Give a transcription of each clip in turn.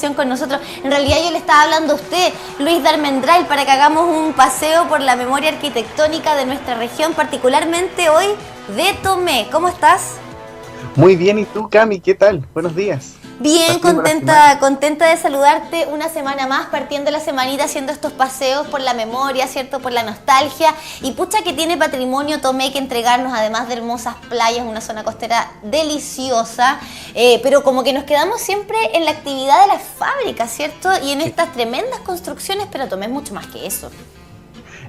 conversación con nosotros. En realidad yo le estaba hablando a usted, Luis de Almendral, para que hagamos un paseo por la memoria arquitectónica de nuestra región, particularmente hoy de Tomé. ¿Cómo estás? Muy bien, ¿y tú, Cami? ¿Qué tal? Buenos días. Bien, contenta de saludarte una semana más, partiendo la semanita haciendo estos paseos por la memoria, ¿cierto? Por la nostalgia. Y pucha que tiene patrimonio Tomé que entregarnos, además de hermosas playas, una zona costera deliciosa. Pero como que nos quedamos siempre en la actividad de las fábricas, ¿cierto? Y en estas tremendas construcciones, pero Tomé es mucho más que eso.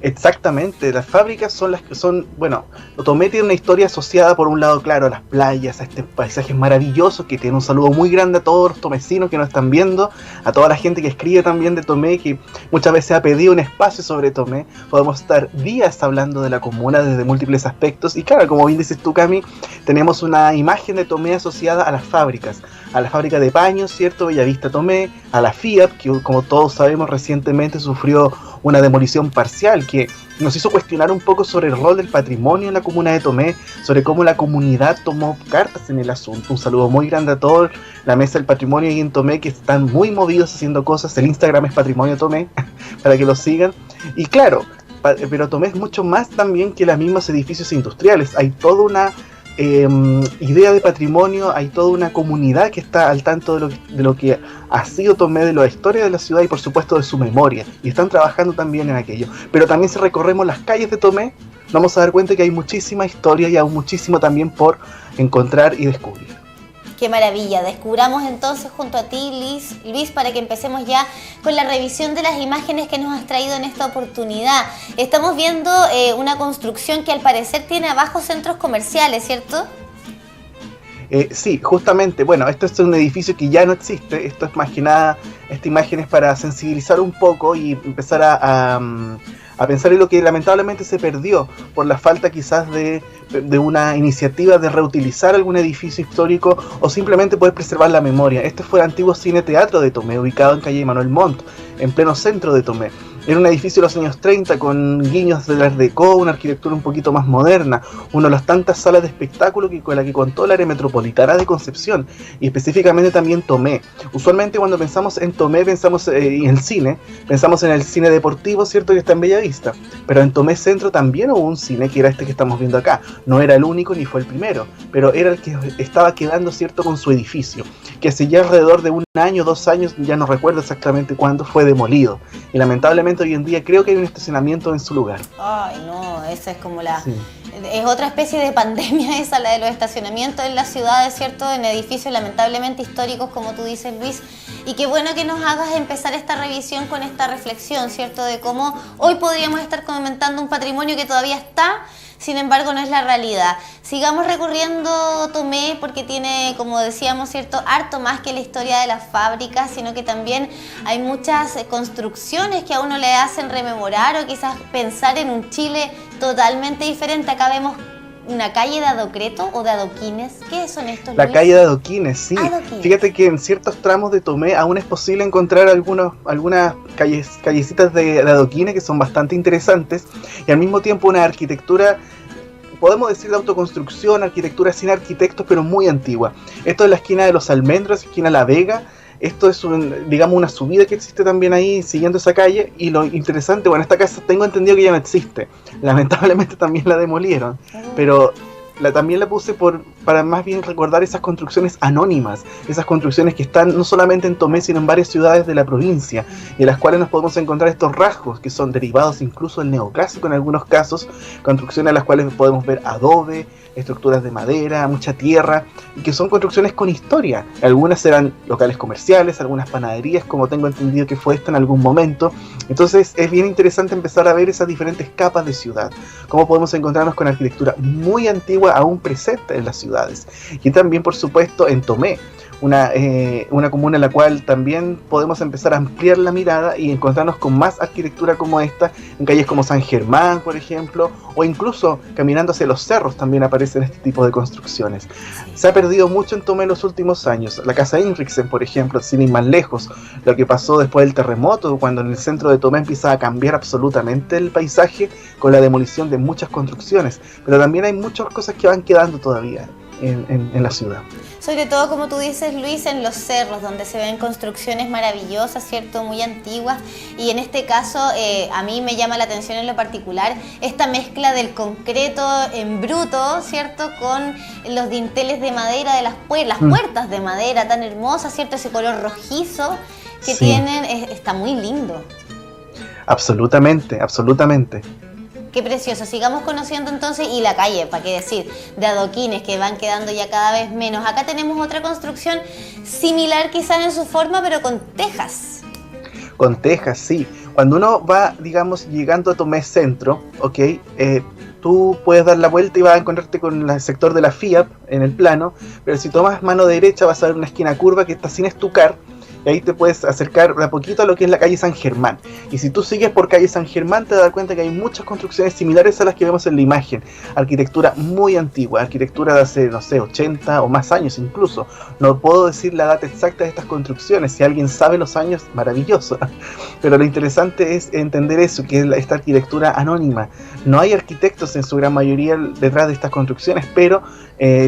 Exactamente, las fábricas son las que son, bueno, Tomé tiene una historia asociada por un lado, claro, a las playas, a este paisaje maravilloso, que tiene un saludo muy grande a todos los tomecinos que nos están viendo, a toda la gente que escribe también de Tomé, que muchas veces ha pedido un espacio sobre Tomé. Podemos estar días hablando de la comuna desde múltiples aspectos, y claro, como bien dices tú, Cami, tenemos una imagen de Tomé asociada a las fábricas, a la fábrica de paños, ¿cierto? Bellavista Tomé, a la FIAP, que como todos sabemos recientemente sufrió una demolición parcial que nos hizo cuestionar un poco sobre el rol del patrimonio en la comuna de Tomé, sobre cómo la comunidad tomó cartas en el asunto. Un saludo muy grande a toda la mesa del patrimonio ahí en Tomé, que están muy movidos haciendo cosas. El Instagram es Patrimonio Tomé, para que lo sigan. Y claro, pero Tomé es mucho más también que los mismos edificios industriales. Hay toda una idea de patrimonio, hay toda una comunidad que está al tanto de lo que ha sido Tomé, de la historia de la ciudad y por supuesto de su memoria, y están trabajando también en aquello. Pero también si recorremos las calles de Tomé, vamos a dar cuenta que hay muchísima historia y aún muchísimo también por encontrar y descubrir. Qué maravilla, descubramos entonces junto a ti, Luis, para que empecemos ya con la revisión de las imágenes que nos has traído en esta oportunidad. Estamos viendo una construcción que al parecer tiene abajo centros comerciales, ¿cierto? Sí, justamente, bueno, esto es un edificio que ya no existe. Esto es más que nada, esta imagen es para sensibilizar un poco y empezar a pensar en lo que lamentablemente se perdió por la falta quizás de una iniciativa de reutilizar algún edificio histórico o simplemente poder preservar la memoria. Este fue el antiguo Cine Teatro de Tomé, ubicado en calle Manuel Montt, en pleno centro de Tomé. Era un edificio de los años 30 con guiños del Art Deco, una arquitectura un poquito más moderna, una de las tantas salas de espectáculo con la que contó el área metropolitana de Concepción, y específicamente también Tomé. Usualmente cuando pensamos en Tomé pensamos en el cine, pensamos en el cine deportivo, ¿cierto?, que está en Bellavista, pero en Tomé Centro también hubo un cine que era este que estamos viendo acá. No era el único ni fue el primero, pero era el que estaba quedando, ¿cierto?, con su edificio, que hace ya alrededor de 1 año, 2 años, ya no recuerdo exactamente cuándo, fue demolido, y lamentablemente hoy en día creo que hay un estacionamiento en su lugar. Ay, no, esa es como la... Sí. Es otra especie de pandemia esa, la de los estacionamientos en las ciudades, ¿cierto? En edificios lamentablemente históricos, como tú dices, Luis. Y qué bueno que nos hagas empezar esta revisión con esta reflexión, ¿cierto? De cómo hoy podríamos estar comentando un patrimonio que todavía está, sin embargo no es la realidad. Sigamos recorriendo Tomé porque tiene, como decíamos, ¿cierto?, harto más que la historia de las fábricas, sino que también hay muchas construcciones que a uno le hacen rememorar o quizás pensar en un Chile totalmente diferente. Acá vemos una calle de adoquetos o de adoquines. ¿Qué son estos, La Luis? calle de adoquines, sí. Adoquines. Fíjate que en ciertos tramos de Tomé aún es posible encontrar algunas callecitas de adoquines que son bastante interesantes, y al mismo tiempo una arquitectura, podemos decir, de autoconstrucción, arquitectura sin arquitectos, pero muy antigua. Esto es la esquina de Los Almendros, esquina La Vega. Esto es, digamos, una subida que existe también ahí, siguiendo esa calle. Y lo interesante, bueno, esta casa tengo entendido que ya no existe. Lamentablemente también la demolieron. Pero también la puse para más bien recordar esas construcciones anónimas. Esas construcciones que están no solamente en Tomé, sino en varias ciudades de la provincia. Y en las cuales nos podemos encontrar estos rasgos que son derivados incluso del neoclásico en algunos casos. Construcciones en las cuales podemos ver adobe, estructuras de madera, mucha tierra, y que son construcciones con historia. Algunas eran locales comerciales, algunas panaderías, como tengo entendido que fue esta en algún momento. Entonces es bien interesante empezar a ver esas diferentes capas de ciudad, cómo podemos encontrarnos con arquitectura muy antigua aún presente en las ciudades. Y también, por supuesto, en Tomé, una comuna en la cual también podemos empezar a ampliar la mirada y encontrarnos con más arquitectura como esta, en calles como San Germán, por ejemplo, o incluso caminando hacia los cerros también aparecen este tipo de construcciones. Se ha perdido mucho en Tomé en los últimos años. La casa Inriksen, por ejemplo, sin ir más lejos, lo que pasó después del terremoto, cuando en el centro de Tomé empieza a cambiar absolutamente el paisaje con la demolición de muchas construcciones, pero también hay muchas cosas que van quedando todavía en la ciudad. Sobre todo, como tú dices, Luis, en los cerros, donde se ven construcciones maravillosas, ¿cierto? Muy antiguas. Y en este caso, a mí me llama la atención en lo particular esta mezcla del concreto en bruto, ¿cierto? Con los dinteles de madera de las puertas de madera tan hermosas, ¿cierto? Ese color rojizo que tienen, está muy lindo. Absolutamente, absolutamente. Qué precioso. Sigamos conociendo entonces, y la calle, para qué decir, de adoquines que van quedando ya cada vez menos. Acá tenemos otra construcción similar quizás en su forma, pero con tejas. Con tejas, sí. Cuando uno va, digamos, llegando a Tomé Centro, ¿ok? Tú puedes dar la vuelta y vas a encontrarte con el sector de la FIAP en el plano, pero si tomas mano derecha vas a ver una esquina curva que está sin estucar, y ahí te puedes acercar de a poquito a lo que es la calle San Germán. Y si tú sigues por calle San Germán te vas a dar cuenta que hay muchas construcciones similares a las que vemos en la imagen. Arquitectura muy antigua, arquitectura de hace, no sé, 80 o más años incluso. No puedo decir la data exacta de estas construcciones, si alguien sabe los años, maravilloso. Pero lo interesante es entender eso, que es esta arquitectura anónima. No hay arquitectos en su gran mayoría detrás de estas construcciones, pero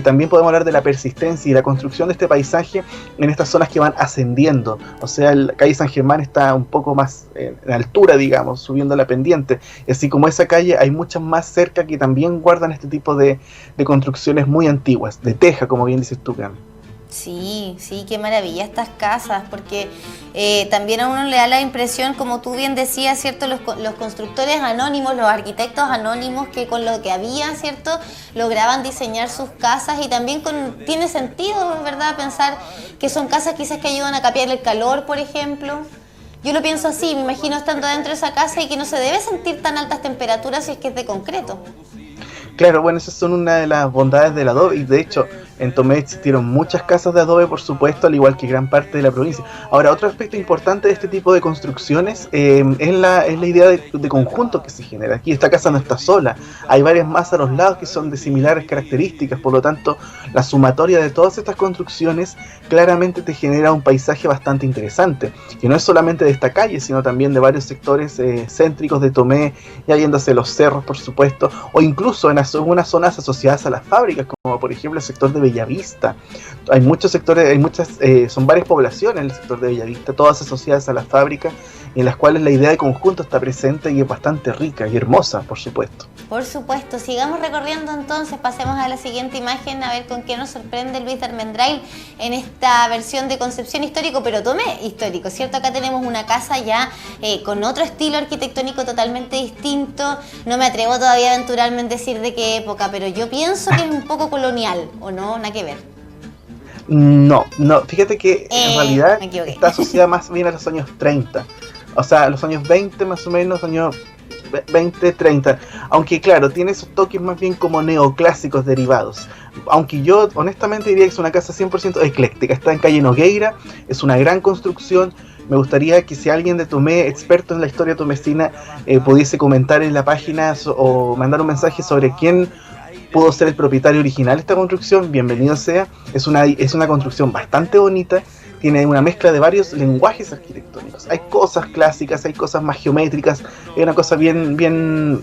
también podemos hablar de la persistencia y la construcción de este paisaje en estas zonas que van ascendiendo. O sea, la calle San Germán está un poco más en altura, digamos, subiendo la pendiente. Y así como esa calle, hay muchas más cerca que también guardan este tipo de construcciones muy antiguas, de teja, como bien dices tú, Cam. Sí, sí, qué maravilla estas casas, porque también a uno le da la impresión, como tú bien decías, ¿cierto? Los constructores anónimos, los arquitectos anónimos que con lo que había, ¿cierto? Lograban diseñar sus casas, y también tiene sentido, ¿verdad? Pensar que son casas quizás que ayudan a capear el calor, por ejemplo. Yo lo pienso así, me imagino estando dentro de esa casa y que no se debe sentir tan altas temperaturas si es que es de concreto. Claro, bueno, esas son una de las bondades del adobe, y de hecho en Tomé existieron muchas casas de adobe, por supuesto, al igual que gran parte de la provincia. Ahora, otro aspecto importante de este tipo de construcciones es la idea de conjunto que se genera. Aquí esta casa no está sola, hay varias más a los lados que son de similares características, por lo tanto la sumatoria de todas estas construcciones claramente te genera un paisaje bastante interesante, que no es solamente de esta calle, sino también de varios sectores céntricos de Tomé, ya yendo hacia los cerros, por supuesto, o incluso en algunas zonas asociadas a las fábricas, como por ejemplo el sector de Bellavista. Hay muchos sectores, son varias poblaciones en el sector de Bellavista, todas asociadas a las fábricas, en las cuales la idea de conjunto está presente y es bastante rica y hermosa, por supuesto. Por supuesto, sigamos recorriendo entonces, pasemos a la siguiente imagen, a ver con qué nos sorprende Luis de Armendáriz en esta versión de Concepción histórico, pero Tomé histórico, ¿cierto? Acá tenemos una casa ya con otro estilo arquitectónico totalmente distinto. No me atrevo todavía a aventurarme en decir de qué época, pero yo pienso que es un poco colonial, ¿o no? Nada que ver. No, fíjate que en realidad está asociada más bien a los años 30, o sea, a los años 20 más o menos, años 20, 30, aunque claro, tiene esos toques más bien como neoclásicos derivados, aunque yo honestamente diría que es una casa 100% ecléctica. Está en calle Nogueira, es una gran construcción. Me gustaría que si alguien de Tomé, experto en la historia tomecina, pudiese comentar en la página o mandar un mensaje sobre quién pudo ser el propietario original de esta construcción, bienvenido sea. Es una construcción bastante bonita, tiene una mezcla de varios lenguajes arquitectónicos. Hay cosas clásicas, hay cosas más geométricas, es una cosa bien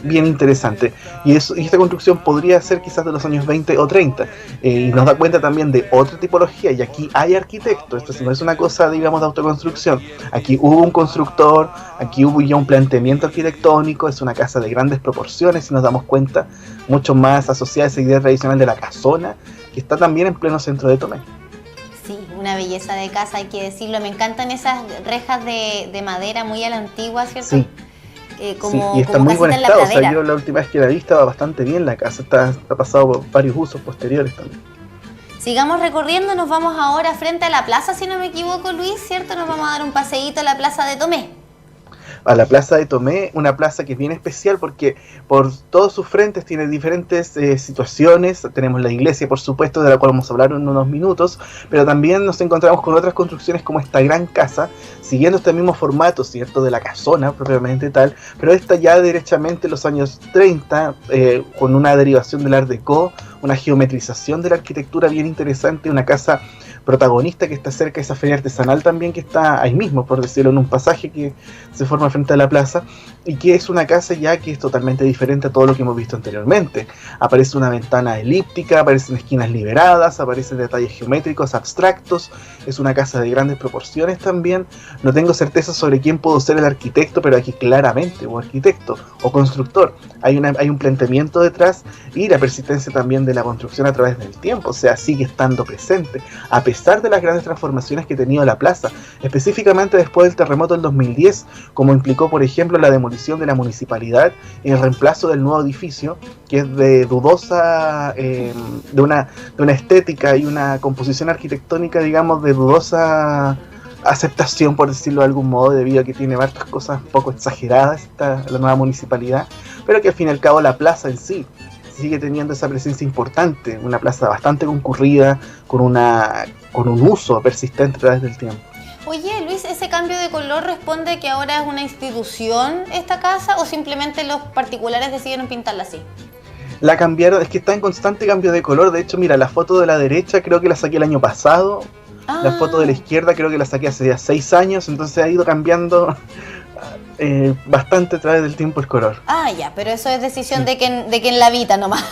interesante. Y esta construcción podría ser quizás de los años 20 o 30. Y nos da cuenta también de otra tipología, y aquí hay arquitectos. Esto no es una cosa, digamos, de autoconstrucción. Aquí hubo un constructor, aquí hubo ya un planteamiento arquitectónico, es una casa de grandes proporciones, si nos damos cuenta, mucho más asociada a esa idea tradicional de la casona, que está también en pleno centro de Tomé. Sí, una belleza de casa, hay que decirlo. Me encantan esas rejas de madera muy a la antigua, ¿cierto? Sí. Y está muy buen estado. O sea, yo la última vez que la vi estaba bastante bien la casa. Ha pasado por varios usos posteriores también. Sigamos recorriendo, nos vamos ahora frente a la plaza, si no me equivoco, Luis, ¿cierto? Nos vamos a dar un paseíto a la plaza de Tomé. A la plaza de Tomé, una plaza que es bien especial porque por todos sus frentes tiene diferentes situaciones. Tenemos la iglesia, por supuesto, de la cual vamos a hablar en unos minutos, pero también nos encontramos con otras construcciones como esta gran casa, siguiendo este mismo formato, ¿cierto?, de la casona propiamente tal, pero esta ya derechamente en los años 30, con una derivación del Art Deco, una geometrización de la arquitectura bien interesante, una casa protagonista que está cerca de esa feria artesanal también que está ahí mismo, por decirlo, en un pasaje que se forma frente a la plaza, y que es una casa ya que es totalmente diferente a todo lo que hemos visto anteriormente. Aparece una ventana elíptica, aparecen esquinas liberadas, aparecen detalles geométricos abstractos, es una casa de grandes proporciones también. No tengo certeza sobre quién pudo ser el arquitecto, pero aquí claramente, o arquitecto, o constructor, hay un planteamiento detrás, y la persistencia también de la construcción a través del tiempo, o sea, sigue estando presente, a pesar de las grandes transformaciones que ha tenido la plaza, específicamente después del terremoto del 2010, como implicó, por ejemplo, la demolición de la municipalidad y el reemplazo del nuevo edificio, que es de dudosa, de una estética y una composición arquitectónica, digamos, de dudosa aceptación, por decirlo de algún modo, debido a que tiene varias cosas un poco exageradas la nueva municipalidad, pero que al fin y al cabo la plaza en sí sigue teniendo esa presencia importante, una plaza bastante concurrida, con un uso persistente a través del tiempo. Oye, Luis, ¿ese cambio de color responde a que ahora es una institución esta casa o simplemente los particulares decidieron pintarla así? La cambiaron, es que está en constante cambio de color. De hecho, mira, la foto de la derecha creo que la saqué el año pasado. La foto de la izquierda creo que la saqué hace ya 6 años, entonces ha ido cambiando bastante a través del tiempo el color. Ah, ya, pero eso es decisión de quien la habita nomás.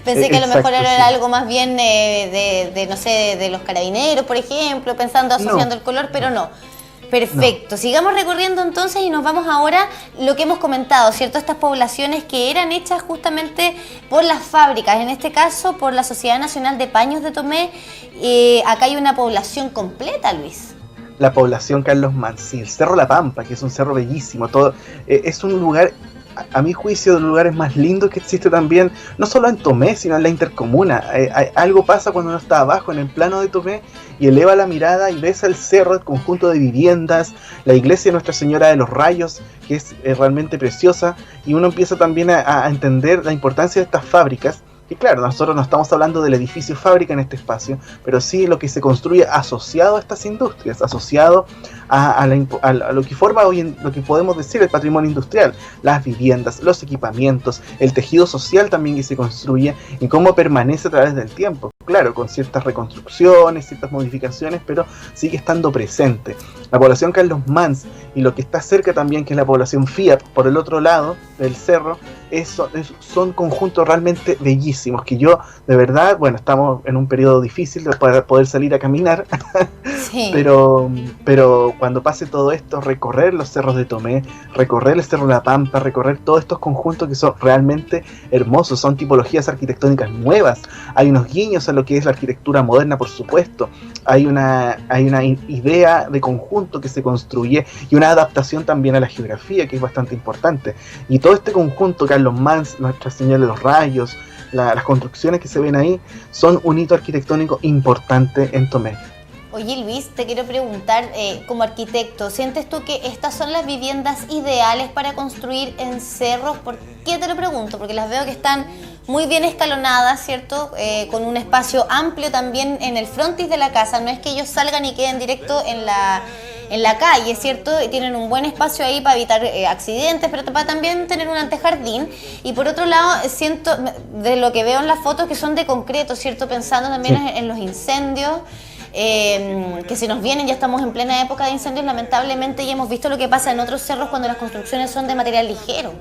Pensé que a lo mejor era algo más bien no sé, de los carabineros, por ejemplo, asociando el color, pero no. Perfecto, no. Sigamos recorriendo entonces y nos vamos ahora lo que hemos comentado, ¿cierto? Estas poblaciones que eran hechas justamente por las fábricas, en este caso por la Sociedad Nacional de Paños de Tomé. Acá hay una población completa, Luis. La población Carlos Mans, sí, el Cerro La Pampa, que es un cerro bellísimo, todo es un lugar, a mi juicio, de los lugares más lindos que existe también, no solo en Tomé, sino en la intercomuna. Algo pasa cuando uno está abajo en el plano de Tomé y eleva la mirada y ves el cerro, el conjunto de viviendas, la iglesia de Nuestra Señora de los Rayos, que es realmente preciosa, y uno empieza también a entender la importancia de estas fábricas. Y claro, nosotros no estamos hablando del edificio fábrica en este espacio, pero sí lo que se construye asociado a estas industrias, asociado a lo que forma hoy lo que podemos decir el patrimonio industrial, las viviendas, los equipamientos, el tejido social también que se construye y cómo permanece a través del tiempo. Claro, con ciertas reconstrucciones, ciertas modificaciones, pero sigue estando presente. La población Carlos Mans y lo que está cerca también, que es la población Fiat, por el otro lado del cerro, son conjuntos realmente bellísimos, que yo, de verdad, bueno, estamos en un periodo difícil para poder salir a caminar, sí. pero cuando pase todo esto, recorrer los cerros de Tomé, recorrer el Cerro La Pampa, recorrer todos estos conjuntos que son realmente hermosos, son tipologías arquitectónicas nuevas, hay unos guiños a lo que es la arquitectura moderna, por supuesto, hay una idea de conjunto que se construye y una adaptación también a la geografía que es bastante importante, y todo este conjunto, Carlos Mans, Nuestra Señora de los Rayos, las construcciones que se ven ahí son un hito arquitectónico importante en Tomé. Oye, Luis, te quiero preguntar, como arquitecto, ¿sientes tú que estas son las viviendas ideales para construir en cerros? ¿Por qué te lo pregunto? Porque las veo que están muy bien escalonadas, ¿cierto? Con un espacio amplio también en el frontis de la casa. No es que ellos salgan y queden directo en la calle, ¿cierto? Y tienen un buen espacio ahí para evitar accidentes, pero para también tener un antejardín. Y por otro lado, siento, de lo que veo en las fotos, que son de concreto, ¿cierto? Pensando también sí. en los incendios. Que si nos vienen, ya estamos en plena época de incendios, lamentablemente, y hemos visto lo que pasa en otros cerros cuando las construcciones son de material ligero.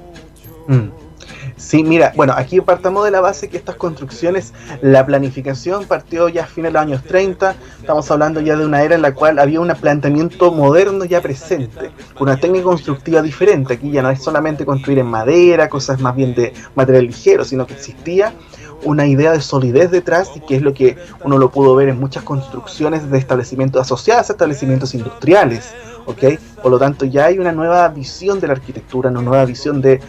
Sí, mira, bueno, aquí partamos de la base que estas construcciones, la planificación partió ya a fines de los años 30, estamos hablando ya de una era en la cual había un planteamiento moderno ya presente, una técnica constructiva diferente. Aquí ya no es solamente construir en madera, cosas más bien de material ligero, sino que existía una idea de solidez detrás, y que es lo que uno lo pudo ver en muchas construcciones de establecimientos asociados a establecimientos industriales, ¿ok? Por lo tanto, ya hay una nueva visión de la arquitectura, una nueva visión de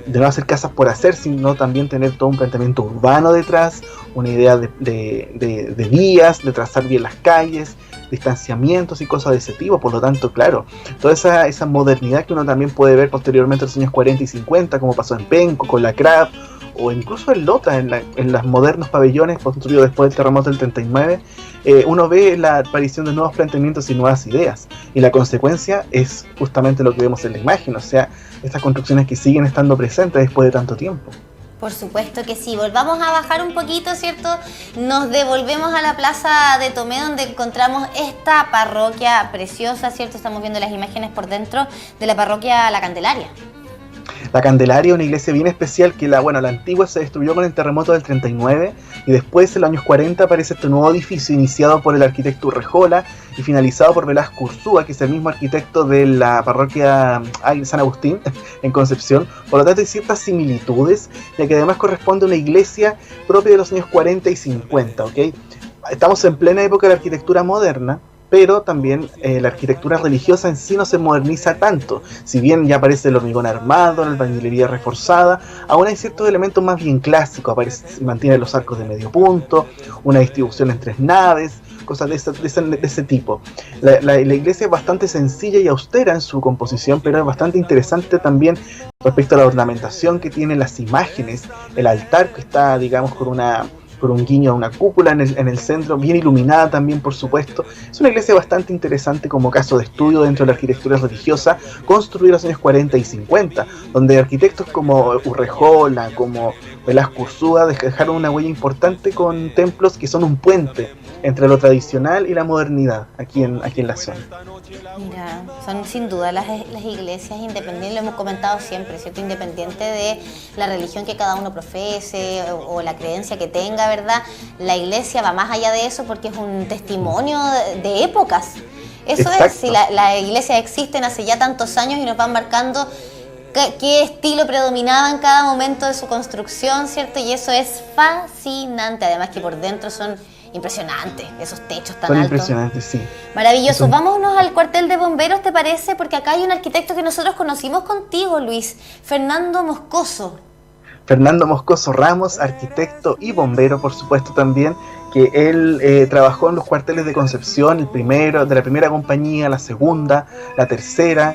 no hacer casas por hacer, sino también tener todo un planteamiento urbano detrás, una idea de vías, de trazar bien las calles, distanciamientos y cosas de ese tipo. Por lo tanto, claro, toda esa modernidad que uno también puede ver posteriormente en los años 40 y 50, como pasó en Penco, con la CRAP, o incluso en Lota, en los modernos pabellones construidos después del terremoto del 39, uno ve la aparición de nuevos planteamientos y nuevas ideas, y la consecuencia es justamente lo que vemos en la imagen, o sea, estas construcciones que siguen estando presentes después de tanto tiempo. Por supuesto que sí. Volvamos a bajar un poquito, ¿cierto? Nos devolvemos a la plaza de Tomé, donde encontramos esta parroquia preciosa, ¿cierto? Estamos viendo las imágenes por dentro de la parroquia La Candelaria. La Candelaria, una iglesia bien especial que la antigua se destruyó con el terremoto del 39 y después en los años 40 aparece este nuevo edificio iniciado por el arquitecto Urrejola y finalizado por Velasco Urzúa, que es el mismo arquitecto de la parroquia San Agustín en Concepción. Por lo tanto hay ciertas similitudes, ya que además corresponde a una iglesia propia de los años 40 y 50, ¿ok? Estamos en plena época de la arquitectura moderna, pero también la arquitectura religiosa en sí no se moderniza tanto. Si bien ya aparece el hormigón armado, la albañilería reforzada, aún hay ciertos elementos más bien clásicos. Mantiene los arcos de medio punto, una distribución en 3 naves, cosas de ese tipo. La iglesia es bastante sencilla y austera en su composición, pero es bastante interesante también respecto a la ornamentación que tienen las imágenes, el altar que está, digamos, por un guiño a una cúpula en el centro, bien iluminada también, por supuesto. Es una iglesia bastante interesante como caso de estudio dentro de la arquitectura religiosa, construida en los años 40 y 50, donde arquitectos como Urrejola, como Velasco Urzúa dejaron una huella importante con templos que son un puente entre lo tradicional y la modernidad aquí en la zona. Mira, son sin duda las iglesias independientes, lo hemos comentado siempre, ¿cierto? Independiente de la religión que cada uno profese o la creencia que tenga, ¿verdad? La iglesia va más allá de eso porque es un testimonio de épocas. Eso Exacto. Es, si las iglesias existen hace ya tantos años y nos van marcando qué estilo predominaba en cada momento de su construcción, ¿cierto? Y eso es fascinante, además que por dentro son impresionantes, esos techos tan altos. Son impresionantes, sí. Maravilloso. Vámonos al cuartel de bomberos, ¿te parece? Porque acá hay un arquitecto que nosotros conocimos contigo, Luis, Fernando Moscoso. Fernando Moscoso Ramos, arquitecto y bombero, por supuesto también, que él trabajó en los cuarteles de Concepción, el primero, de la primera compañía, la segunda, la tercera,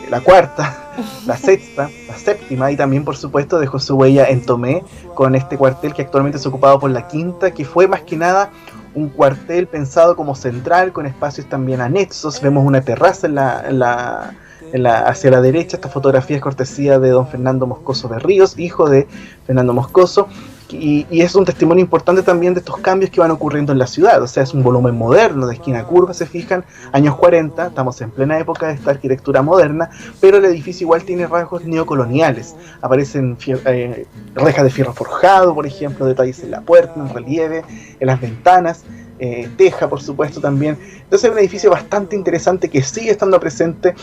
la cuarta, la sexta, la séptima, y también por supuesto dejó su huella en Tomé con este cuartel que actualmente es ocupado por la quinta, que fue más que nada un cuartel pensado como central, con espacios también anexos. Vemos una terraza hacia la derecha. Esta fotografía es cortesía de don Fernando Moscoso de Ríos, hijo de Fernando Moscoso, y es un testimonio importante también de estos cambios que van ocurriendo en la ciudad. O sea, es un volumen moderno, de esquina curva, se fijan, años 40, estamos en plena época de esta arquitectura moderna, pero el edificio igual tiene rasgos neocoloniales. Aparecen rejas de fierro forjado, por ejemplo, detalles en la puerta, en relieve, en las ventanas, teja, por supuesto, también. Entonces es un edificio bastante interesante que sigue estando presente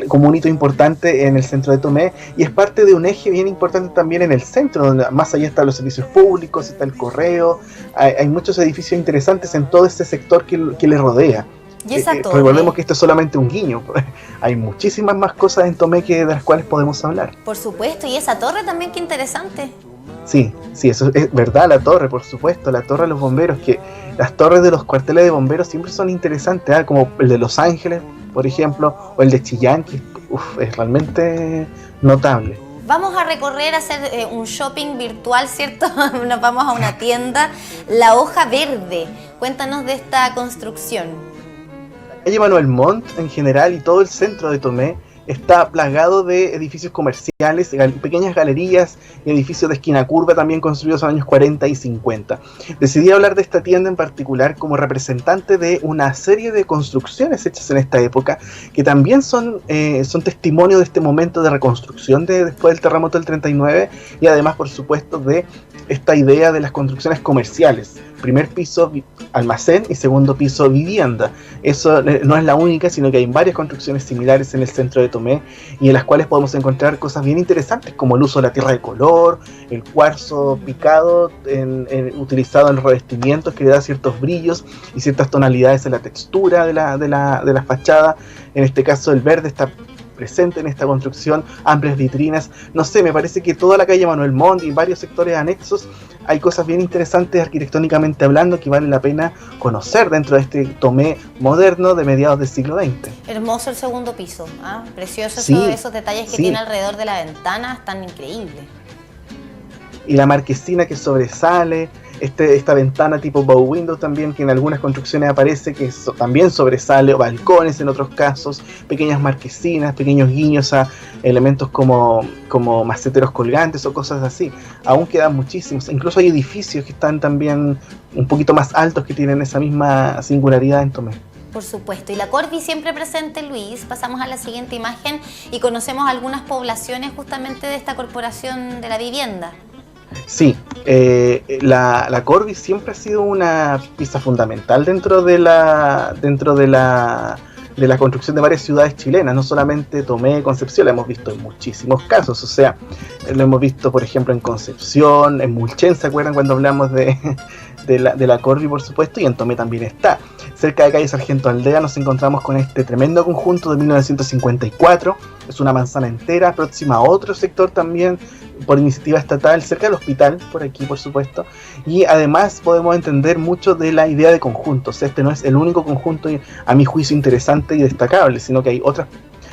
como un hito importante en el centro de Tomé, y es parte de un eje bien importante también en el centro, donde más allá están los servicios públicos, está el correo, hay muchos edificios interesantes en todo este sector que le rodea. Y esa torre. Recordemos que esto es solamente un guiño, hay muchísimas más cosas en Tomé de las cuales podemos hablar. Por supuesto, y esa torre también, qué interesante. Sí, eso es verdad, la torre, por supuesto, la torre de los bomberos, que las torres de los cuarteles de bomberos siempre son interesantes, como el de Los Ángeles, por ejemplo, o el de Chillán, que es realmente notable. Vamos a recorrer, a hacer un shopping virtual, ¿cierto? Nos vamos a una tienda, La Hoja Verde. Cuéntanos de esta construcción. La calle Manuel Montt en general y todo el centro de Tomé está plagado de edificios comerciales, pequeñas galerías y edificios de esquina curva también construidos en los años 40 y 50. Decidí hablar de esta tienda en particular como representante de una serie de construcciones hechas en esta época que también son testimonio de este momento de reconstrucción después del terremoto del 39, y además, por supuesto, de esta idea de las construcciones comerciales. Primer piso almacén y segundo piso vivienda. Eso no es la única, sino que hay varias construcciones similares en el centro de Tomé, y en las cuales podemos encontrar cosas bien interesantes como el uso de la tierra de color, el cuarzo picado utilizado en los revestimientos, que le da ciertos brillos y ciertas tonalidades en la textura de la fachada. En este caso el verde está presente en esta construcción, amplias vitrinas. No sé, me parece que toda la calle Manuel Montt y varios sectores anexos hay cosas bien interesantes arquitectónicamente hablando que vale la pena conocer dentro de este Tomé moderno de mediados del siglo XX. Hermoso el segundo piso, precioso, sí, esos detalles que tiene alrededor de la ventana, están increíbles. Y la marquesina que sobresale, esta ventana tipo bow window también, que en algunas construcciones aparece, que también sobresale, o balcones en otros casos, pequeñas marquesinas, pequeños guiños a elementos como maceteros colgantes o cosas así. Aún quedan muchísimos, incluso hay edificios que están también un poquito más altos que tienen esa misma singularidad en Tomé. Por supuesto, y la Corvi siempre presente, Luis. Pasamos a la siguiente imagen y conocemos algunas poblaciones justamente de esta corporación de la vivienda. Sí, la Corvi siempre ha sido una pieza fundamental dentro de la construcción de varias ciudades chilenas, no solamente Tomé, Concepción, la hemos visto en muchísimos casos, o sea, lo hemos visto por ejemplo en Concepción, en Mulchen, ¿se acuerdan cuando hablamos de la Corvi, por supuesto? Y en Tomé también está. Cerca de calle Sargento Aldea nos encontramos con este tremendo conjunto de 1954, es una manzana entera, próxima a otro sector también, por iniciativa estatal, cerca del hospital, por aquí por supuesto, y además podemos entender mucho de la idea de conjunto. O sea, este no es el único conjunto a mi juicio interesante y destacable, sino que hay otros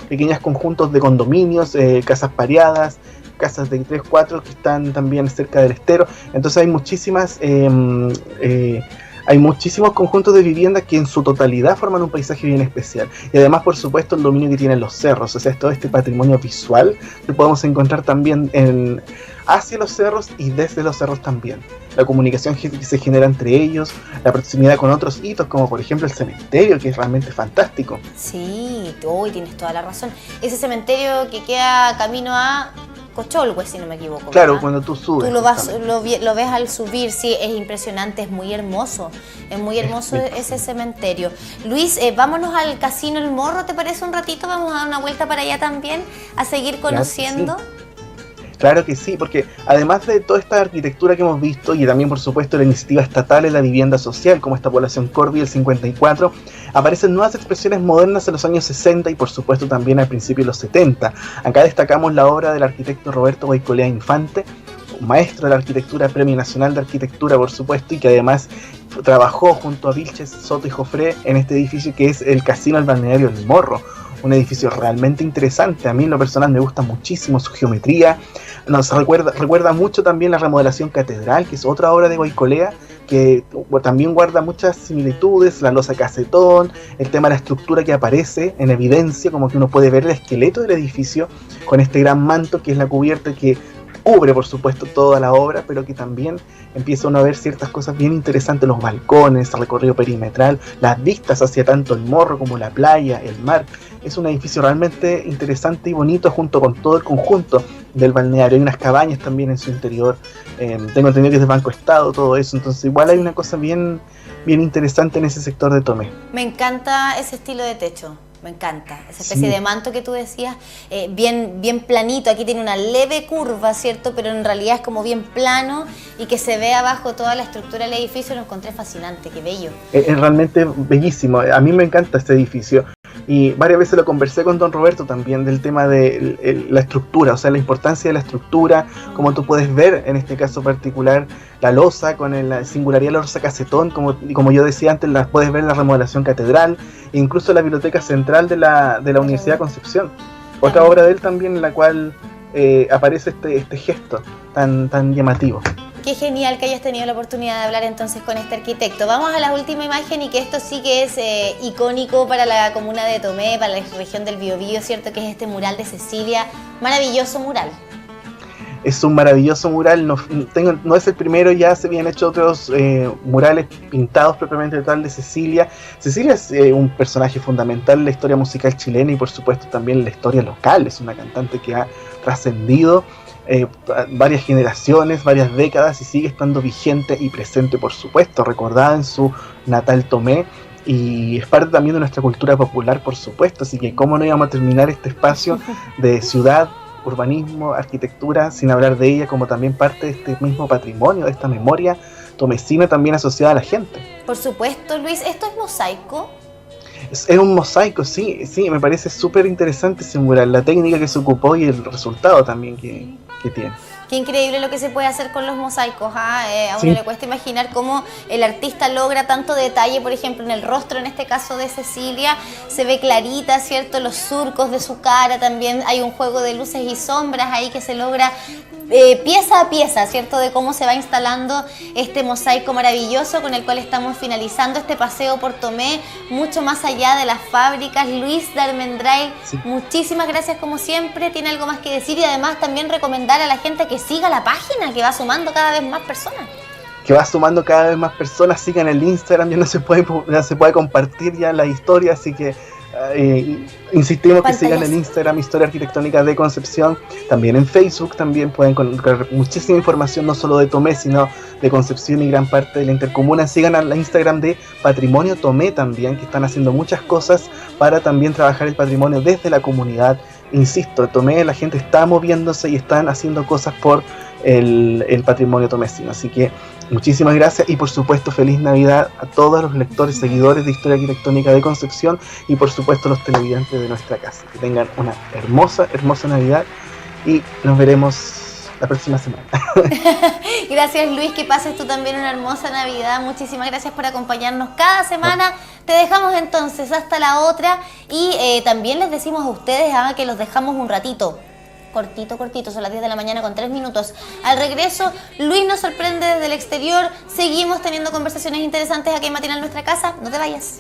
pequeños conjuntos de condominios, casas pareadas, casas de 3, 4 que están también cerca del estero. Entonces hay muchísimos conjuntos de viviendas que en su totalidad forman un paisaje bien especial. Y además, por supuesto, el dominio que tienen los cerros, o sea, todo este patrimonio visual que podemos encontrar también hacia los cerros y desde los cerros también. La comunicación que se genera entre ellos, la proximidad con otros hitos, como por ejemplo el cementerio, que es realmente fantástico. Sí, hoy tienes toda la razón. Ese cementerio que queda camino a Cocholhue, si no me equivoco. Claro, ¿verdad? cuando tú subes. Tú lo ves al subir, sí, es impresionante, es muy hermoso ese cementerio. Luis, vámonos al Casino El Morro, ¿te parece un ratito? Vamos a dar una vuelta para allá también, a seguir conociendo. Claro que sí, porque además de toda esta arquitectura que hemos visto y también por supuesto la iniciativa estatal en la vivienda social, como esta población Corvi del 54, aparecen nuevas expresiones modernas en los años 60 y por supuesto también al principio de los 70. Acá destacamos la obra del arquitecto Roberto Guaycolea Infante, un maestro de la arquitectura, Premio Nacional de Arquitectura por supuesto, y que además trabajó junto a Vilches, Soto y Jofré en este edificio que es el Casino El Balneario El Morro. Un edificio realmente interesante, a mí en lo personal me gusta muchísimo su geometría, nos recuerda mucho también la remodelación catedral, que es otra obra de Guaycolea, que también guarda muchas similitudes, la losa Cacetón, el tema de la estructura que aparece en evidencia, como que uno puede ver el esqueleto del edificio con este gran manto que es la cubierta que cubre por supuesto toda la obra, pero que también empieza uno a ver ciertas cosas bien interesantes, los balcones, el recorrido perimetral, las vistas hacia tanto el morro como la playa, el mar. Es un edificio realmente interesante y bonito junto con todo el conjunto del balneario. Hay unas cabañas también en su interior, tengo entendido que es de Banco Estado, todo eso, entonces igual hay una cosa bien interesante en ese sector de Tomé. Me encanta ese estilo de techo. Me encanta, esa especie de manto que tú decías, bien planito, aquí tiene una leve curva, ¿cierto? Pero en realidad es como bien plano y que se ve abajo toda la estructura del edificio, lo encontré fascinante, qué bello. Es realmente bellísimo, a mí me encanta este edificio y varias veces lo conversé con don Roberto también del tema de la estructura, o sea, la importancia de la estructura, como tú puedes ver en este caso particular, la losa con la singularidad de la losa Cacetón, como yo decía antes, la puedes ver en la remodelación catedral, e incluso la biblioteca central de la Universidad de Concepción. Otra obra de él también en la cual aparece este gesto tan llamativo. Qué genial que hayas tenido la oportunidad de hablar entonces con este arquitecto. Vamos a la última imagen y que esto sí que es icónico para la comuna de Tomé, para la región del Biobío, ¿cierto? Que es este mural de Cecilia, maravilloso mural. Es un maravilloso mural, no es el primero, ya se habían hecho otros murales pintados propiamente tal de Cecilia. Cecilia es un personaje fundamental en la historia musical chilena y por supuesto también en la historia local, es una cantante que ha trascendido varias generaciones, varias décadas y sigue estando vigente y presente por supuesto, recordada en su natal Tomé. Y es parte también de nuestra cultura popular por supuesto, así que cómo no íbamos a terminar este espacio de ciudad, urbanismo, arquitectura, sin hablar de ella como también parte de este mismo patrimonio, de esta memoria tomecina también asociada a la gente. Por supuesto, Luis, ¿esto es mosaico? Es un mosaico, sí, me parece súper interesante ese mural, la técnica que se ocupó y el resultado también que tiene. Qué increíble lo que se puede hacer con los mosaicos, a uno le cuesta imaginar cómo el artista logra tanto detalle, por ejemplo, en el rostro, en este caso de Cecilia, se ve clarita, ¿cierto? Los surcos de su cara también, hay un juego de luces y sombras ahí que se logra pieza a pieza, ¿cierto? De cómo se va instalando este mosaico maravilloso con el cual estamos finalizando este paseo por Tomé, mucho más allá de las fábricas. Luis de Armendáriz, sí, muchísimas gracias como siempre. ¿Tiene algo más que decir? Y además también recomendar a la gente que siga la página, que va sumando cada vez más personas. Que va sumando cada vez más personas, sigan el Instagram, ya no se puede compartir ya la historia, así que insistimos que sigan el Instagram Historia Arquitectónica de Concepción, también en Facebook también pueden encontrar muchísima información, no solo de Tomé, sino de Concepción y gran parte de la intercomuna. Sigan al Instagram de Patrimonio Tomé también, que están haciendo muchas cosas para también trabajar el patrimonio desde la comunidad. Insisto, Tomé, la gente está moviéndose y están haciendo cosas por el patrimonio tomecino, así que muchísimas gracias y por supuesto feliz Navidad a todos los lectores, seguidores de Historia Arquitectónica de Concepción y por supuesto los televidentes de nuestra casa. Que tengan una hermosa Navidad y nos veremos la próxima semana. Gracias Luis, que pases tú también una hermosa Navidad. Muchísimas gracias por acompañarnos cada semana. Te dejamos entonces hasta la otra y también les decimos a ustedes que los dejamos un ratito. Cortito, son las 10 de la mañana con 3 minutos. Al regreso, Luis nos sorprende desde el exterior. Seguimos teniendo conversaciones interesantes aquí en Matinal Nuestra Casa. No te vayas.